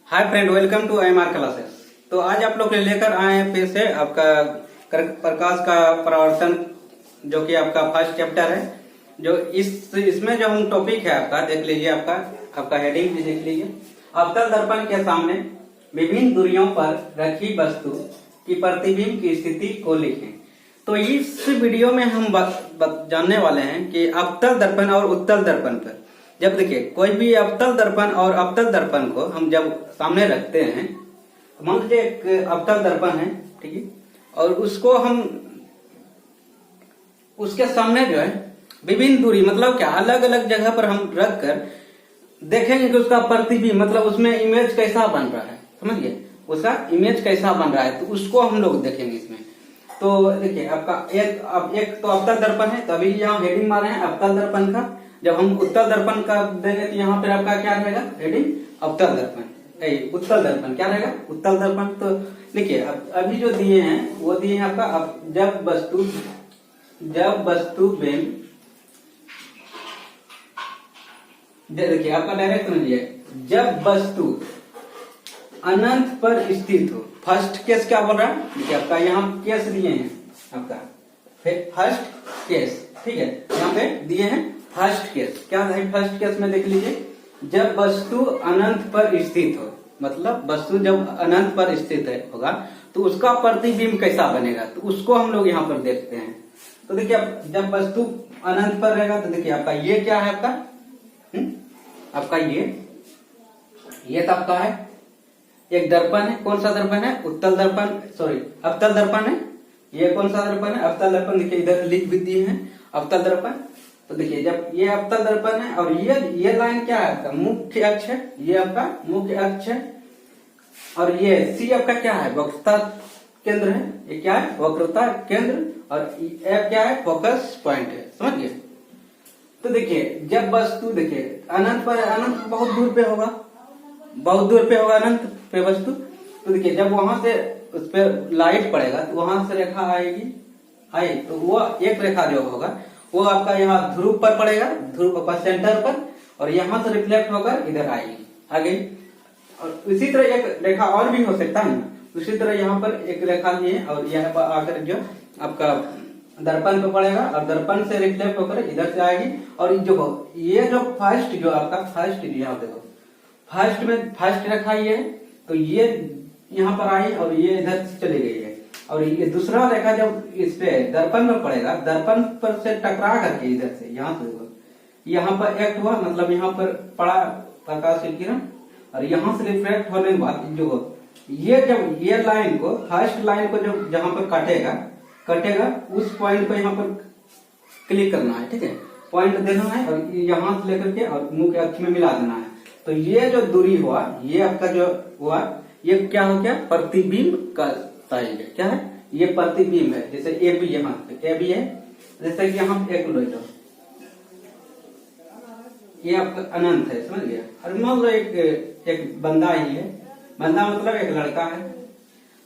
Hi friend, welcome to IMR classes. तो आज आप लोग लेकर आए हैं फिर से आपका प्रकाश का परावर्तन, जो कि आपका फर्स्ट चैप्टर है। जो इसमें जो हम टॉपिक है आपका देख लीजिए, आपका हेडिंग भी देख लीजिए। अवतल दर्पण के सामने विभिन्न दूरियों पर रखी वस्तु की प्रतिबिंब की स्थिति को लिखें। तो इस वीडियो में हम जानने वाले हैं कि अवतल दर्पण और उत्तल दर्पण पर जब देखिए कोई भी अवतल दर्पण और अवतल दर्पण को हम जब सामने रखते हैं, मान लीजिए एक अवतल दर्पण है, ठीक है, और उसको हम उसके सामने जो है विभिन्न दूरी मतलब क्या अलग अलग जगह पर हम रख कर देखेंगे कि उसका प्रतिबिंब मतलब उसमें इमेज कैसा बन रहा है, समझिए उसका इमेज कैसा बन रहा है, तो उसको हम लोग देखेंगे इसमें। तो देखिए आपका एक तो अवतल दर्पण है, तो अभी यहाँ हेडिंग मारे हैं अवतल दर्पण का। जब हम उत्तल दर्पण का देंगे तो यहाँ पर आपका क्या रहेगा हेडिंग अवतल दर्पण, उत्तल दर्पण क्या रहेगा उत्तल दर्पण। तो देखिए अभी जो दिए हैं वो दिए हैं आपका जब वस्तु बिंब, देखिए आपका डायरेक्ट समझिए, जब वस्तु अनंत पर स्थित हो। फर्स्ट केस क्या बोल रहा है, देखिए आपका यहाँ केस दिए हैं आपका फर्स्ट केस, ठीक है, यहाँ पे दिए हैं फर्स्ट केस। क्या है फर्स्ट केस में देख लीजिए, जब वस्तु अनंत पर स्थित हो, मतलब वस्तु जब अनंत पर स्थित होगा तो उसका प्रतिबिंब कैसा बनेगा, तो उसको हम लोग यहाँ पर देखते हैं। तो देखिए जब वस्तु अनंत पर रहेगा तो देखिए आपका ये क्या है आपका ये तो आपका है एक दर्पण है। कौन सा दर्पण है, उत्तल दर्पण, सॉरी अवतल दर्पण है। ये कौन सा दर्पण है, अवतल दर्पण। देखिए इधर लिख भी दिए हैं अवतल दर्पण। तो देखिए जब ये अवतल दर्पण है और ये लाइन क्या है आपका मुख्य अक्ष है, ये आपका मुख्य अक्ष है, और ये सी आपका क्या है वक्रता केंद्र है, ये क्या है वक्रता केंद्र, और एफ क्या है फोकस पॉइंट है, समझिए। तो देखिए जब वस्तु देखिए अनंत पर, अनंत बहुत दूर पे होगा, बहुत दूर पे होगा अनंत पे वस्तु। तो देखिए जब वहां से उस पर लाइट पड़ेगा तो वहां से रेखा आई तो वो एक रेखा जो होगा वो आपका यहाँ ध्रुव पर पड़ेगा, ध्रुव पर सेंटर पर, और यहाँ से रिफ्लेक्ट होकर इधर आएगी, आ गई। और इसी तरह एक रेखा और भी हो सकता है ना, उसी तरह यहाँ पर एक रेखा लिए और यहाँ पर आकर जो आपका दर्पण पे पड़ेगा और दर्पण से रिफ्लेक्ट होकर इधर से आएगी। और ये जो फर्स्ट जो आपका फर्स्ट यहाँ देखो फर्स्ट में फर्स्ट रेखा ये है, तो ये यहाँ पर आई और ये इधर से चली गई है। और ये दूसरा रेखा जब इस पे दर्पण में पड़ेगा, दर्पण पर से टकरा करके इधर से यहाँ से यहाँ पर एक्ट हुआ, मतलब यहाँ पर पड़ा प्रकाश की किरण, और यहाँ से रिफ्लेक्ट होने के बाद जो ये जब ये लाइन को फर्स्ट लाइन को जब जहाँ पर कटेगा उस पॉइंट पे यहाँ पर क्लिक करना है, ठीक है, पॉइंट देना है और यहाँ से लेकर के और मुख्य अक्ष में मिला देना है। तो ये जो दूरी हुआ, ये आपका जो हुआ, ये क्या हो गया प्रतिबिंब का साइज है, क्या है ये प्रतिबिंब है। जैसे ए बी यहाँ पे ए बी है, जैसे कि यहाँ एक लो ये आपका अनंत है, समझ गया। और मान लो एक बंदा ही है, बंदा मतलब एक लड़का है,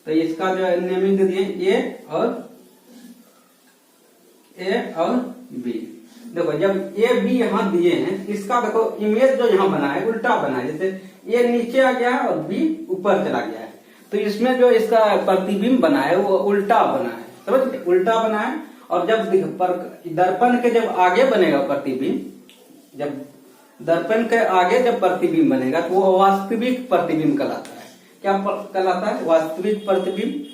तो इसका जो नेमिंग दे दिए ए और बी। देखो जब ए बी यहाँ दिए हैं, इसका देखो इमेज जो यहाँ बना है उल्टा बना है, जैसे ए नीचे आ गया है और बी ऊपर चला गया है, तो इसमें जो इसका प्रतिबिंब बना है वो उल्टा बना है, समझ उल्टा बना है। और जब दर्पण के जब आगे बनेगा प्रतिबिंब, जब दर्पण के आगे जब प्रतिबिंब बनेगा तो वो वास्तविक प्रतिबिंब कहलाता है। क्या कहलाता है, वास्तविक प्रतिबिंब।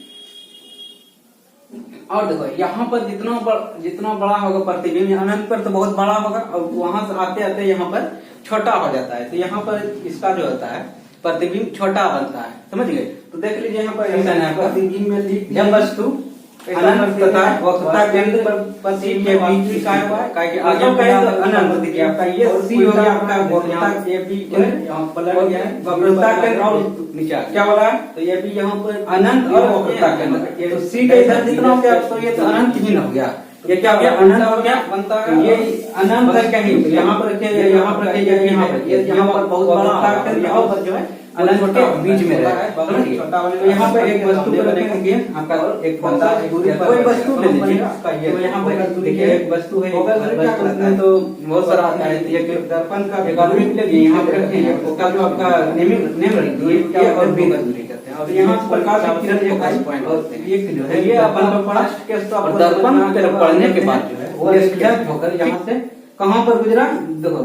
और देखो यहाँ पर जितना बड़ा होगा प्रतिबिंब, अनंत पर तो बहुत बड़ा होगा और वहां से आते आते यहाँ पर छोटा हो जाता है, तो यहाँ पर इसका जो होता है प्रतिबिंब छोटा बनता है, समझ गए। तो देख लीजिए यहाँ पर प्रतिबिंब में जब वस्तु अनंत तथा वक्रता केंद्र पर सी के बीच का हुआ है, आगे अनंत देखिए आपका ये सी हो गया आपका वक्रता के बीच यहाँ पलट गया है, वक्रता केंद्र और नीचे क्या बोला है, तो ये भी यहाँ पर अनंत और वक्रता केंद्र, ये तो सी के इधर जितना हो गया तो ये तो अनंत ही हो गया, ये क्या हो गया अनंत हो गया बनता है। ये अनंत है कहीं यहाँ पर यहाँ पर बहुत बड़ा, यहाँ पर जो है अनंत के बीच में रहेगा। तो यहाँ पर एक वस्तु को रखेंगे आपका एक कोई वस्तु ले लीजिए। तो यहाँ पर देखिए एक वस्तु है, वस्तु में तो बहुत सारा आता है। एक दर्पण का एक आदमी ले लिए यहाँ पे रखे हैं, उसका जो आपका नेम रखिए और बी दूरी करते हैं। और यहाँ प्रकाश की किरण एक पॉइंट होते हैं, एक जो है ये अपन फर्स्ट केस तो और दर्पण पे पढ़ने के बाद जो है वो स्कैप होकर यहाँ से कहाँ पर गुजरा, देखो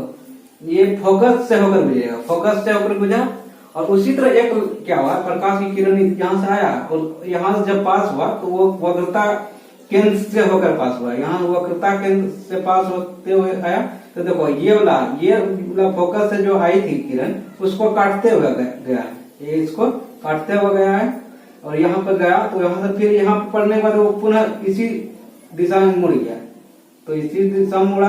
ये फोकस से होकर गुजरेगा, फोकस से होकर गुजरा। और उसी तरह एक क्या हुआ, प्रकाश की किरण यहाँ से आया और यहाँ से जब पास हुआ तो वो वक्रता केंद्र से होकर पास हुआ। यहाँ वक्रता केंद्र से पास होते हुए आया तो देखो ये वाला फोकस से जो आई थी किरण उसको काटते हुए गया, ये इसको काटते हुए गया है और यहाँ पर गया। तो यहाँ से फिर यहाँ पर पढ़ने के बाद वो पुनः इसी दिशा में मुड़ गया, तो इसी दिशा में मुड़ा।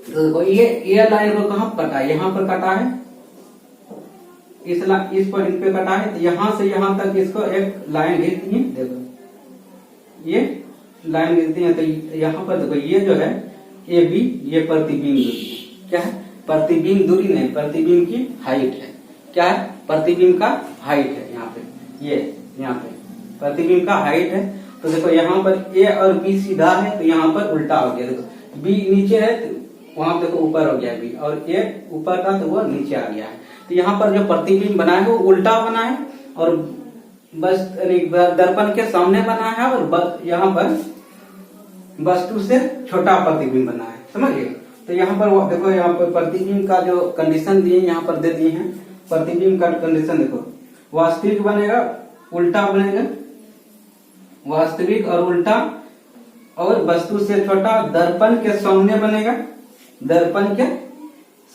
तो देखो ये लाइन को कहाँ कटा है, यहाँ पर कटा है, इस पॉइंट पे कटा है। तो यहाँ से यहाँ तक इसको एक लाइन खींचती है, देखो ये लाइन खींचती है। तो यहाँ पर देखो ये जो है ए बी, ये प्रतिबिंब दूरी क्या है, प्रतिबिंब दूरी नहीं, प्रतिबिंब की हाइट है। क्या है, प्रतिबिंब का हाइट है। यहाँ पे ये यहाँ पे प्रतिबिंब का हाइट है। तो देखो यहाँ पर ए और बी सीधा है तो यहाँ पर उल्टा हो गया। देखो बी नीचे है तो वहां देखो ऊपर हो गया बी, और ए ऊपर था तो वो नीचे आ गया है। तो यहाँ पर जो प्रतिबिंब बना है वो उल्टा बना है और बस दर्पण के सामने बना है और यहाँ पर वस्तु से छोटा प्रतिबिंब बना है, समझिए। तो यहाँ पर देखो यहाँ पर प्रतिबिंब का जो कंडीशन दिए यहाँ पर दे दिए हैं। प्रतिबिंब का कंडीशन देखो, वास्तविक बनेगा, उल्टा बनेगा, वास्तविक और उल्टा, और वस्तु से छोटा दर्पण के सामने बनेगा, दर्पण के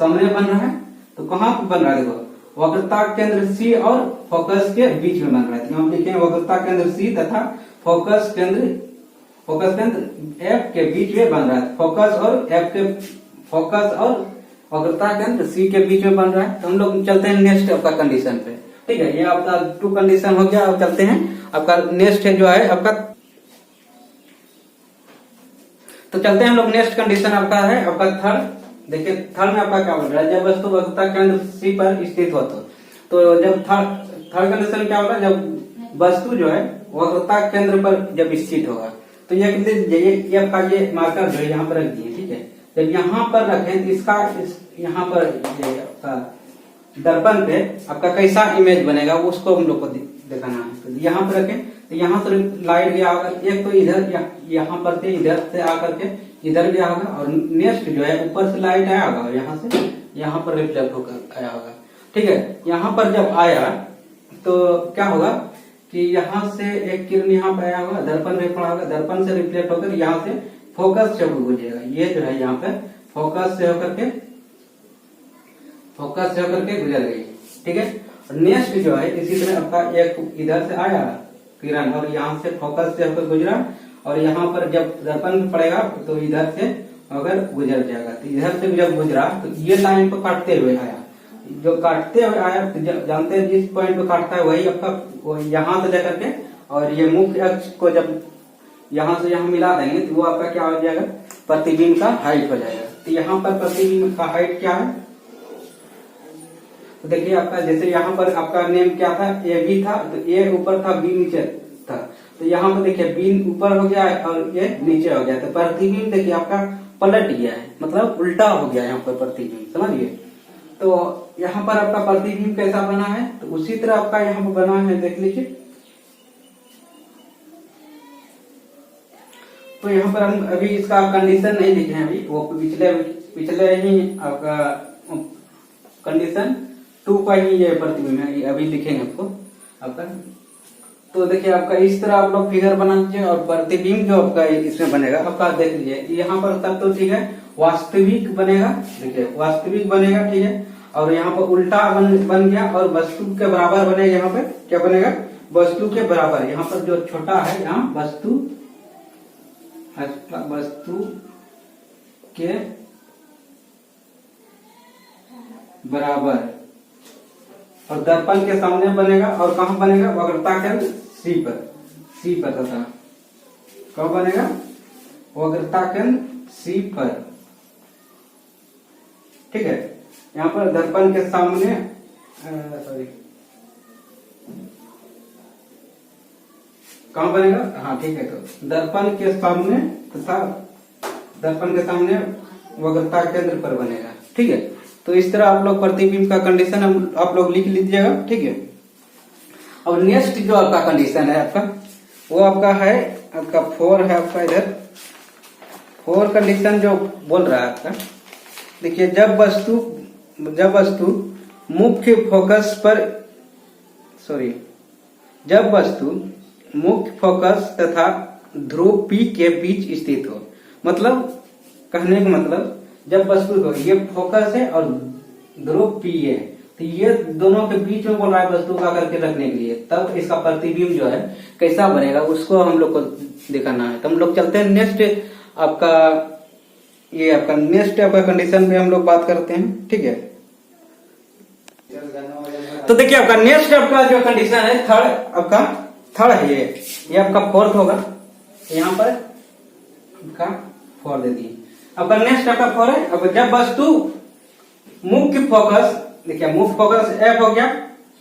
सामने बन रहा है। तो कहाँ पर बन रहा है, देखो वक्रता केंद्र सी और फोकस के बीच में बन रहा है। तो हम लिखेंगे वक्रता केंद्र सी तथा फोकस केंद्र एफ के बीच में बन रहा है। फोकस और वक्रता केंद्र सी के बीच में बन रहा है। तो हम लोग चलते हैं नेक्स्ट आपका कंडीशन पे, ठीक है। ये आपका 2 कंडीशन हो गया। अब चलते हैं आपका नेक्स्ट है जो है आपका, तो चलते हैं हम लोग नेक्स्ट कंडीशन आपका है आपका थर्ड। देखिए थर्ड में आपका क्या बोल रहा है, जब वस्तु वक्रता केंद्र सी पर स्थित हो तो जब थर्ड कंडीशन क्या होगा, जब वस्तु जो है वक्रता केंद्र पर जब स्थित होगा। तो ये आपका ये मार्कर जो है यहाँ पर रख दिए, ठीक है। जब यहाँ पर रखें तो इसका यहाँ पर आपका दर्पण पे आपका कैसा इमेज बनेगा उसको हम लोग को दिखाना है। तो यहाँ पर रखें तो यहाँ से लाइट गया होगा, एक तो इधर यहाँ पर से इधर से आकर के इधर गया होगा, और नेक्स्ट जो है ऊपर से लाइट आया होगा, यहाँ से यहाँ पर रिफ्लेक्ट होकर आया होगा, ठीक है। यहाँ पर जब आया तो क्या होगा कि यहाँ से एक किरण यहाँ पे आया होगा, दर्पण में पड़ा होगा, दर्पण से रिफ्लेक्ट होकर यहाँ से फोकस से होकर गुजरेगा। ये जो है यहाँ पे फोकस से होकर के गुजर गई, ठीक है। नेक्स्ट जो है इसी तरह आपका एक इधर से आया किरण और यहाँ से फोकस से होकर गुजरा, और यहाँ पर जब दर्पण में पड़ेगा तो इधर से अगर गुजर जाएगा। तो इधर से जब गुजरा तो ये लाइन को काटते हुए आया, जो काटते हुए आया तो जानते हैं जिस पॉइंट पे काटता है वही आपका यहाँ से लेकर के, और ये मुख्य अक्ष को जब यहाँ से यहाँ मिला देंगे तो वो आपका क्या हो जाएगा, प्रतिबिंब का हाइट हो जाएगा। तो यहाँ पर प्रतिबिंब का हाइट क्या है, तो देखिए आपका जैसे यहाँ पर आपका नेम क्या था, ए बी था, तो ए ऊपर था बी नीचे था। तो यहाँ पर देखिए बी ऊपर हो गया और ये नीचे हो गया। तो प्रतिबिंब देखिए आपका पलट गया है, मतलब उल्टा हो गया यहाँ पर प्रतिबिंब, समझिए। तो यहाँ पर आपका प्रतिबिंब कैसा बना है, तो उसी तरह आपका यहाँ पर बना है, देख लीजिए। तो यहाँ पर हम अभी इसका कंडीशन नहीं लिखे हैं, अभी वो पिछले ही आपका कंडीशन 2 का ही ये प्रतिबिंब है, अभी लिखेंगे आपको आपका। तो देखिए आपका इस तरह आप लोग फिगर बना लीजिए, और प्रतिबिंब जो आपका इसमें बनेगा आपका देख लीजिए, यहाँ पर तब तो ठीक है, वास्तविक बनेगा, देखिए वास्तविक बनेगा, ठीक है। और यहाँ पर उल्टा बन गया और वस्तु के बराबर बनेगा। यहाँ पे क्या बनेगा, वस्तु के बराबर। यहाँ पर जो छोटा है यहाँ वस्तु के बराबर, और दर्पण के सामने बनेगा, और कहाँ बनेगा, वक्रता केंद्र सी पर तथा कहाँ बनेगा, वक्रता केंद्र सी पर, ठीक है। यहाँ पर दर्पण के सामने सॉरी, कहाँ बनेगा? हाँ ठीक है, तो दर्पण के सामने तथा दर्पण के सामने वक्रता केंद्र पर बनेगा। ठीक है, तो इस तरह आप लोग प्रतिबिंब का कंडीशन आप लोग लिख लीजिएगा। ठीक है, अब नेक्स्ट जो आपका कंडीशन है आपका, वो आपका है आपका 4 है आपका इधर 4 कंडीशन जो बोल रहा है आपका, देखिए जब वस्तु मुख्य फोकस पर जब वस्तु मुख्य फोकस तथा ध्रुव P के बीच स्थित हो, मतलब कहने का मतलब जब वस्तु को ये फोकस है और ध्रुव P है, तो ये दोनों के बीच में बोल रहा है वस्तु का करके रखने के लिए, तब इसका प्रतिबिंब जो है कैसा बनेगा उसको हम लोग को दिखाना है। तो हम लोग चलते हैं नेक्स्ट आपका नेक्स्ट आपका कंडीशन में हम लोग बात करते हैं। ठीक है, तो देखिए आपका नेक्स्ट आपका जो कंडीशन है थर्ड है, ये आपका 4th होगा, यहाँ पर आपका 4 दे दिए। आपका नेक्स्ट आपका 4 है, अब जब वस्तु मुख्य फोकस, देखिए मुख्य फोकस F हो गया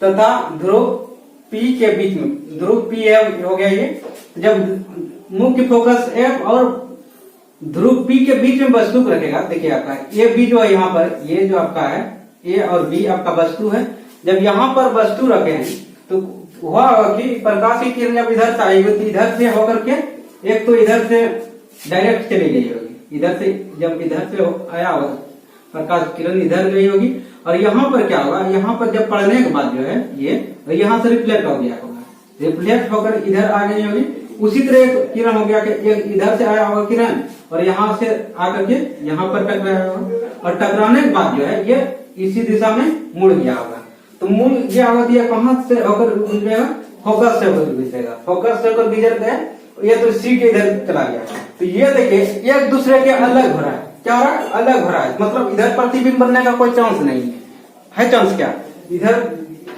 तथा ध्रुव P के बीच में, ध्रुव P हो गया ये, जब मुख्य फोकस F और ध्रुव P के बीच में वस्तु को रखेगा, देखिए आपका ये B जो है यहाँ पर, ये जो आपका है A और B आपका वस्तु है, जब यहाँ पर वस्तु रखे हैं तो हुआ होगा कि प्रकाश की किरण जब इधर से आएगी तो इधर से होकर के एक तो इधर से डायरेक्ट चली गई होगी, इधर से जब इधर से आया होगा प्रकाश की किरण इधर गई होगी, और यहाँ पर क्या होगा, यहाँ पर जब पढ़ने के बाद जो है ये यहाँ से रिफ्लेक्ट हो गया होगा, रिफ्लेक्ट होकर इधर आ गई होगी। उसी तरह एक किरण हो गया कि एक इधर से आया होगा किरण और यहाँ से आकर के यहाँ पर टकराया होगा, और टकराने के बाद जो है ये इसी दिशा में मुड़ गया होगा। तो मुड़ गया होगा, ये कहाँ से होकर गुजरेगा? फोकस से होकर गुजरेगा, फोकस से होकर गुजर गया, ये तो सी के इधर चला गया। तो ये देखिए एक दूसरे के अलग हो रहा है, क्या हो रहा है? अलग हो रहा है, मतलब इधर प्रतिबिंब बनने का कोई चांस नहीं है चांस क्या? इधर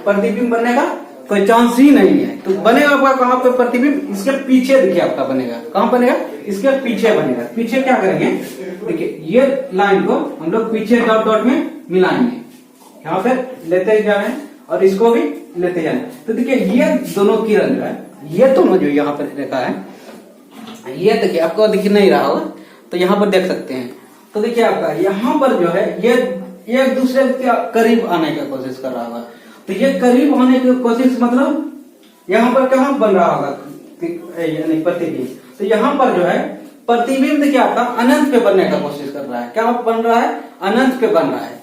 प्रतिबिंब बनने का कोई चांस ही नहीं है। तो बनेगा आपका कहाँ पे प्रतिबिंब? इसके पीछे देखिए आपका बनेगा, कहाँ बनेगा? इसके पीछे बनेगा। पीछे क्या करेंगे, देखिए ये लाइन को हम लोग पीछे डॉट डॉट में मिलाएंगे, यहाँ पे लेते जा रहे हैं और इसको भी लेते जा रहे हैं। तो देखिए ये दोनों किरण जो है, ये दोनों जो यहाँ पर रखा है, ये देखिए आपको दिख नहीं रहा होगा तो यहाँ पर देख सकते हैं। तो देखिए आपका यहाँ पर जो है ये एक दूसरे के करीब आने की कोशिश कर रहा होगा। तो ये करीब आने की कोशिश मतलब यहाँ पर कहाँ बन रहा होगा, यानी प्रतिबिंब। तो यहाँ पर जो है प्रतिबिंब देखिए आपका अनंत पे बनने का कोशिश कर रहा है। क्या बन रहा है? अनंत पे बन रहा है।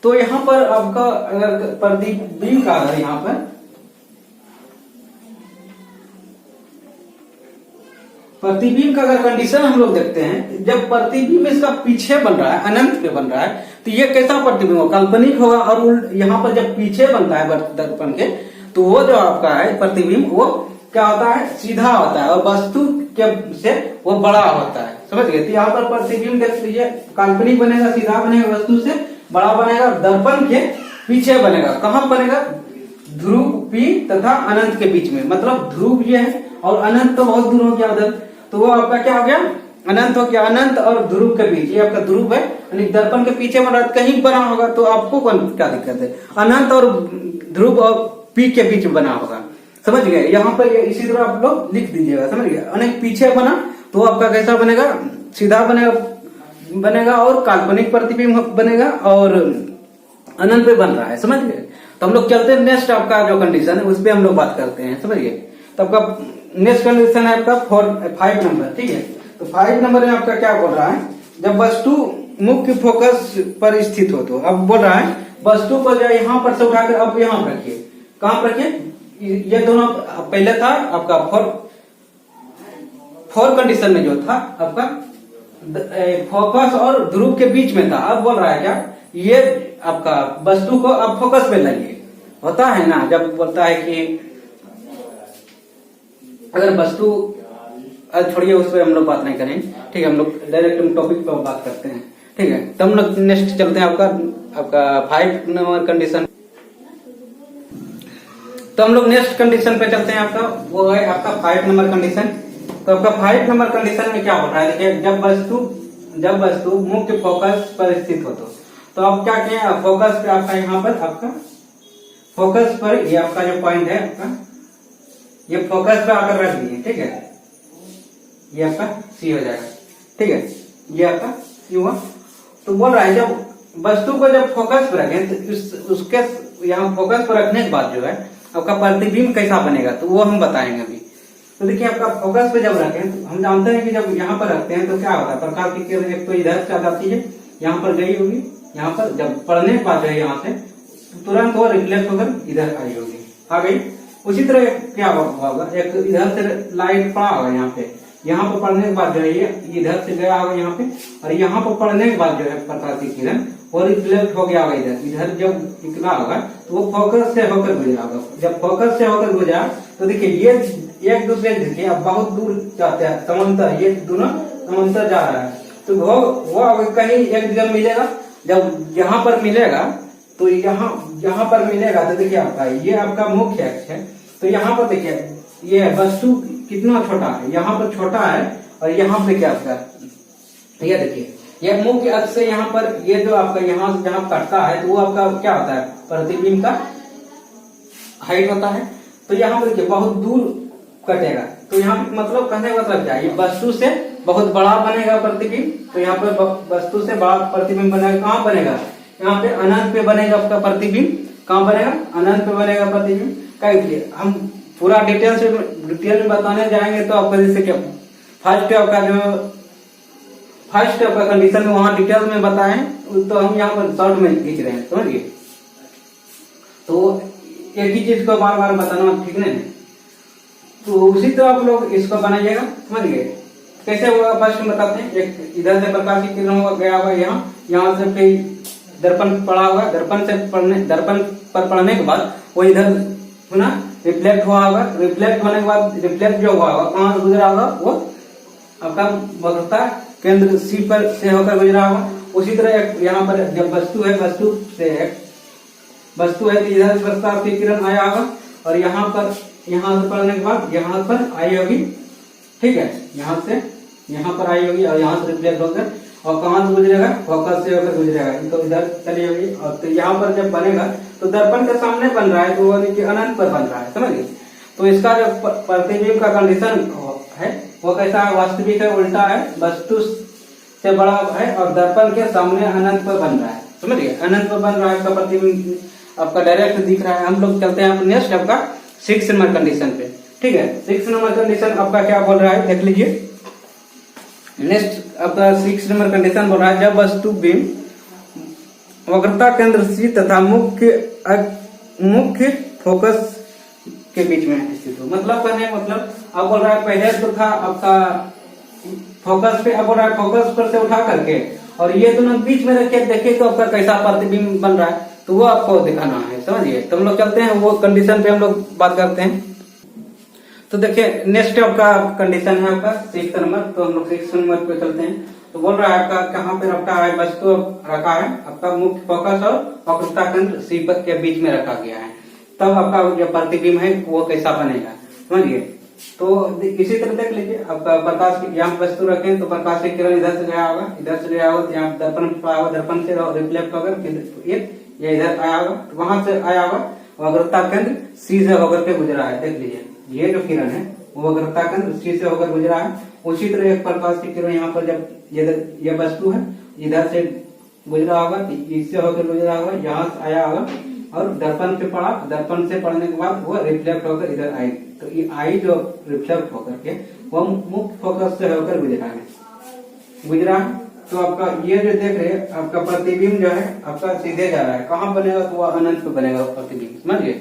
तो यहाँ पर आपका अगर प्रतिबिंब का अगर यहाँ पर प्रतिबिंब का अगर कंडीशन हम लोग देखते हैं, जब प्रतिबिंब इसका पीछे बन रहा है, अनंत पे बन रहा है, तो ये कैसा प्रतिबिंब होगा? काल्पनिक होगा। और यहाँ पर जब पीछे बनता है दर्पण के, तो वो जो आपका है प्रतिबिंब वो क्या होता है? सीधा होता है और वस्तु के से वो बड़ा होता है। समझ गए? तो यहाँ पर प्रतिबिंब देख लीजिए, काल्पनिक बनेगा, सीधा बनेगा, वस्तु से बड़ा बनेगा, दर्पण के पीछे बनेगा। कहाँ बनेगा? ध्रुव P तथा अनंत के बीच में, मतलब ध्रुव ये है और अनंत तो बहुत दूर हो गया उधर, तो वो आपका क्या हो गया? अनंत हो गया। अनंत और ध्रुव के बीच, ये आपका ध्रुव है, यानी दर्पण के पीछे बना, कहीं बना होगा तो आपको क्या दिक्कत है? अनंत और ध्रुव और P के बीच में बना होगा। समझ गए? यहाँ पर इसी तरह आप लोग लिख दीजिएगा। समझ गए? अनेक पीछे बना तो आपका कैसा बनेगा? सीधा बनेगा और काल्पनिक प्रतिबिंब बनेगा और अनंत पे बन रहा है। समझ गए? तो हम लोग चलते हैं नेक्स्ट आपका जो कंडीशन है उस पर हम लोग बात करते हैं। समझ गए? तो आपका नेक्स्ट कंडीशन है आपका 5 नंबर। ठीक है, तो 5 नंबर में आपका क्या बोल रहा है? जब वस्तु मुख्य फोकस पर स्थित हो, तो अब बोल रहा है वस्तु को जो यहाँ पर से उठाकर अब यहाँ पर रखिए। कहाँ पर रखिए? ये दोनों पहले था आपका 4 कंडीशन में जो था आपका फोकस और ध्रुव के बीच में था। अब बोल रहा है क्या? ये आपका वस्तु को अब फोकस पे लाइए। होता है ना, जब बोलता है कि अगर वस्तु, छोड़िए उस पर हम लोग बात नहीं करेंगे। ठीक है, हम लोग डायरेक्ट टॉपिक पर बात करते हैं। ठीक है, तो हम लोग नेक्स्ट चलते हैं आपका 5 नंबर कंडीशन। तो हम लोग नेक्स्ट कंडीशन पे चलते हैं आपका, वो है आपका 5 नंबर कंडीशन। तो आपका 5 नंबर कंडीशन में क्या हो रहा है? देखिए जब वस्तु मुख्य फोकस पर स्थित हो, तो अब क्या किया? फोकस पे आपका यहाँ पर आपका फोकस पर, ये आपका जो पॉइंट है आपका, ये फोकस पे आकर रख दिए, ठीक है, ये आपका सी हो जाएगा, ठीक है, ये आपका सी हुआ। तो बोल रहा है जब वस्तु को जब फोकस पर रखें तो उसके यहाँ फोकस पर रखने के बाद जो है आपका प्रतिबिंब कैसा बनेगा, तो वो हम बताएंगे अभी। तो देखिए आपका फोकस पे जब रखें तो हम जानते हैं कि जब यहाँ पर रखते हैं तो क्या होता है, प्रकाश की किरण एक तो इधर से आ जाती है, यहाँ पर गई होगी, यहाँ पर जब पढ़ने के बाद जो है यहाँ से तुरंत वो रिफ्लेक्ट होकर इधर आई होगी, आ गई। उसी तरह क्या होगा, एक इधर से लाइट पड़ा होगा यहाँ पे, यहाँ पर पढ़ने के बाद जो है ये इधर से गया होगा यहाँ पे, और यहाँ पर पढ़ने के बाद जो है प्रकाश की किरण वो रिफ्लेक्ट हो गया होगा इधर, इधर जब निकला होगा तो वो फोकस से होकर गुजरा होगा। जब फोकस से होकर गुजरा तो देखिए ये एक दूसरे से देखिए अब बहुत दूर जाते हैं, समांतर, ये दोनों समांतर जा रहा है, तो वो कहीं एक जगह मिलेगा। जब यहाँ पर मिलेगा तो यहाँ पर मिलेगा तो देखिए आपका ये आपका मुख्य अक्ष है, तो यहाँ पर देखिए ये वस्तु कितना छोटा है, यहाँ पर छोटा है, और यहाँ पे क्या आपका, ये देखिए ये मुख्य अक्ष से यहाँ पर ये जो आपका यहाँ से जहाँ कटता है तो वो आपका क्या होता है, प्रतिबिंब का हाइट होता है। तो यहाँ पर देखिए बहुत दूर कटेगा, तो यहाँ पे मतलब कहने का मतलब क्या है, ये वस्तु से बहुत बड़ा बनेगा प्रतिबिंब, तो यहाँ पर वस्तु से बड़ा प्रतिबिंब बनेगा, कहाँ बनेगा, यहाँ पे अनंत पे बनेगा आपका प्रतिबिंब, कहाँ बनेगा, अनंत पे बनेगा प्रतिबिंब। क्या हम पूरा डिटेल में बताने जाएंगे तो आपका जैसे क्या फर्स्ट आपका कंडीशन में वहां डिटेल में बताएं, तो हम यहाँ पर शॉर्ट में खींच रहे हैं, समझिए। तो एक ही चीज को बार बार बताना ठीक नहीं है, तो उसी तरह आप लोग इसको बनाइएगा, समझ गए कैसे होगा। फर्स्ट में बताते हैं, एक इधर से प्रकाश की किरण गया हुआ यहाँ से फिर दर्पण पड़ा हुआ, दर्पण पर पड़ने के बाद वो इधर ना रिफ्लेक्ट हुआ होगा, रिफ्लेक्ट होने के बाद रिफ्लेक्ट जो हुआ होगा कहाँ से गुजरा होगा, वो आपका वक्रता केंद्र सी पर से होकर गुजरा होगा। उसी तरह यहाँ पर जब वस्तु है तो इधर से प्रकाश की किरण आया होगा, और यहाँ से पढ़ने के बाद यहाँ पर आई होगी, ठीक है, यहाँ पर आई होगी, और यहाँ से रिफ्लेक्ट होकर और कहाँ से गुजरेगा, फोकस से होकर गुजरेगा, तो इधर चली होगी। और तो यहाँ पर जब बनेगा तो दर्पण के सामने बन रहा है, तो वो नीचे अनंत पर बन रहा है, समझिए। तो इसका जो प्रतिबिंब का कंडीशन है वो कैसा है, वास्तविक है, उल्टा है, वस्तु से बड़ा है और दर्पण के सामने अनंत पर बन रहा है, समझिए, अनंत पर बन रहा है, आपका प्रतिबिंब आपका डायरेक्ट दिख रहा है। हम लोग चलते हैं नेक्स्ट आपका 6 नंबर कंडीशन पे, ठीक है। 6 नंबर कंडीशन आपका क्या बोल रहा है, देख लीजिए। नेक्स्ट आपका 6 नंबर कंडीशन बोल रहा है, जब वस्तु बिंब वक्रता केंद्र सी तथा मुख्य फोकस के बीच में स्थित हो, मतलब कहने मतलब आप बोल रहा है पहले तो था आपका फोकस पे, अब बोल रहा है फोकस पर से उठा करके और ये दोनों बीच में रखे देखिए तो आपका कैसा प्रतिबिंब बन रहा है, तो वो आपको दिखाना है, समझिए। तो हम लोग चलते हैं वो कंडीशन पे, हम लोग बात करते हैं। तो देखिए नेक्स्ट आपका कंडीशन है आपका 6 नंबर, तो हम लोग 6 नंबर पे चलते हैं। तो बोल रहा है आपका कहाँ पे रखा है, वस्तु रखा है आपका मुख्य फोकस और वक्रता केंद्र सी के बीच में रखा गया है, तब आपका जो प्रतिबिंब है वो कैसा बनेगा, समझिए। तो इसी तरह देख लीजिए, आपका प्रकाश की यहाँ वस्तु रखें तो प्रकाश की किरण इधर से गया होगा, तो यहाँ दर्पण पड़ा होगा, दर्पण से रिफ्लेक्ट होकर ये इधर आया होगा, तो वहां से आया होगा, वक्रता केंद्र सी से होकर के गुजरा है, देख लीजिए ये जो किरण है वो वक्रता केंद्र सी से होकर गुजरा है। उसी तरह एक प्रकाश की किरण यहाँ पर जब ये वस्तु है इधर से गुजरा होगा, इससे होकर गुजरा होगा, यहाँ से आया होगा और दर्पण पे पड़ा, दर्पण से पड़ने के बाद वो रिफ्लेक्ट होकर इधर आई, तो ये आई जो रिफ्लेक्ट होकर के वो मुख्य फोकस से होकर गुजरा है। तो आपका ये जो देख रहे हैं आपका प्रतिबिंब जो है आपका सीधे जा रहा है, कहाँ बनेगा, तो वो अनंत पे बनेगा प्रतिबिंब, समझिए।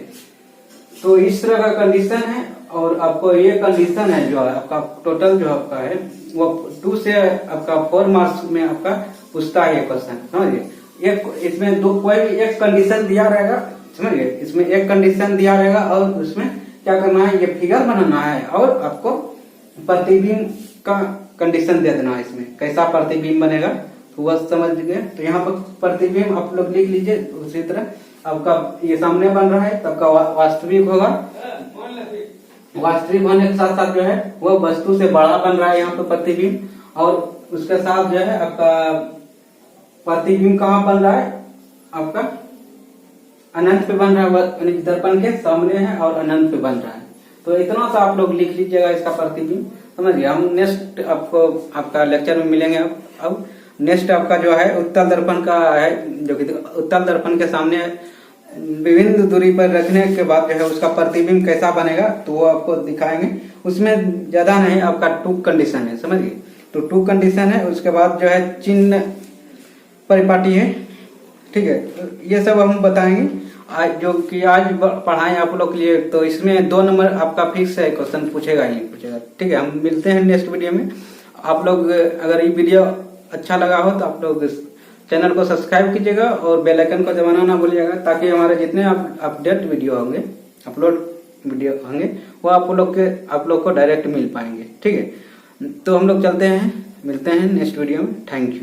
तो इस तरह का कंडीशन है, और आपको ये कंडीशन है जो है आपका टोटल जो आपका है वो 2 से आपका 4 मार्क्स में आपका पूछता है ये क्वेश्चन, समझिए। एक इसमें कोई भी एक कंडीशन दिया रहेगा, समझिए, इसमें एक कंडीशन दिया रहेगा और उसमें क्या करना है, ये फिगर बनाना है और आपको प्रतिबिंब का कंडीशन दे देना है, इसमें कैसा प्रतिबिंब बनेगा तो वह समझ गए। तो यहाँ पर प्रतिबिंब आप लोग लिख लीजिए। उसी तरह आपका ये सामने बन रहा है तो आपका वास्तविक होगा, वास्तविक होने के साथ साथ जो है वो वस्तु से बड़ा बन रहा है यहाँ पर प्रतिबिंब, और उसके साथ जो है आपका प्रतिबिंब कहाँ बन रहा है, आपका अनंत पे बन रहा है, यानी कि दर्पण के सामने है और अनंत पे बन रहा है। तो इतना सा आप लोग लिख लीजिएगा इसका प्रतिबिंब, समझ गए। हम नेक्स्ट आपको आपका लेक्चर में मिलेंगे। अब नेक्स्ट आपका जो है उत्तल दर्पण का है, जो कि उत्तल दर्पण के सामने विभिन्न दूरी पर रखने के बाद जो है उसका प्रतिबिंब कैसा बनेगा तो वो आपको दिखाएंगे। उसमें ज्यादा नहीं, आपका 2 कंडीशन है, समझ गए। तो 2 कंडीशन है, उसके बाद जो है चिन्ह परिपाटी है, ठीक है। तो ये सब हम बताएंगे आज, जो कि आज पढ़ाएं आप लोग के लिए। तो इसमें 2 नंबर आपका फिक्स है, क्वेश्चन पूछेगा ही पूछेगा, ठीक है। हम मिलते हैं नेक्स्ट वीडियो में। आप लोग अगर ये वीडियो अच्छा लगा हो तो आप लोग चैनल को सब्सक्राइब कीजिएगा और बेल आइकन को दबाना ना भूलिएगा, ताकि हमारे जितने अपडेट वीडियो होंगे, अपलोड वीडियो होंगे, वो आप लोग को डायरेक्ट मिल पाएंगे, ठीक है। तो हम लोग चलते हैं, मिलते हैं नेक्स्ट वीडियो में। Thank you.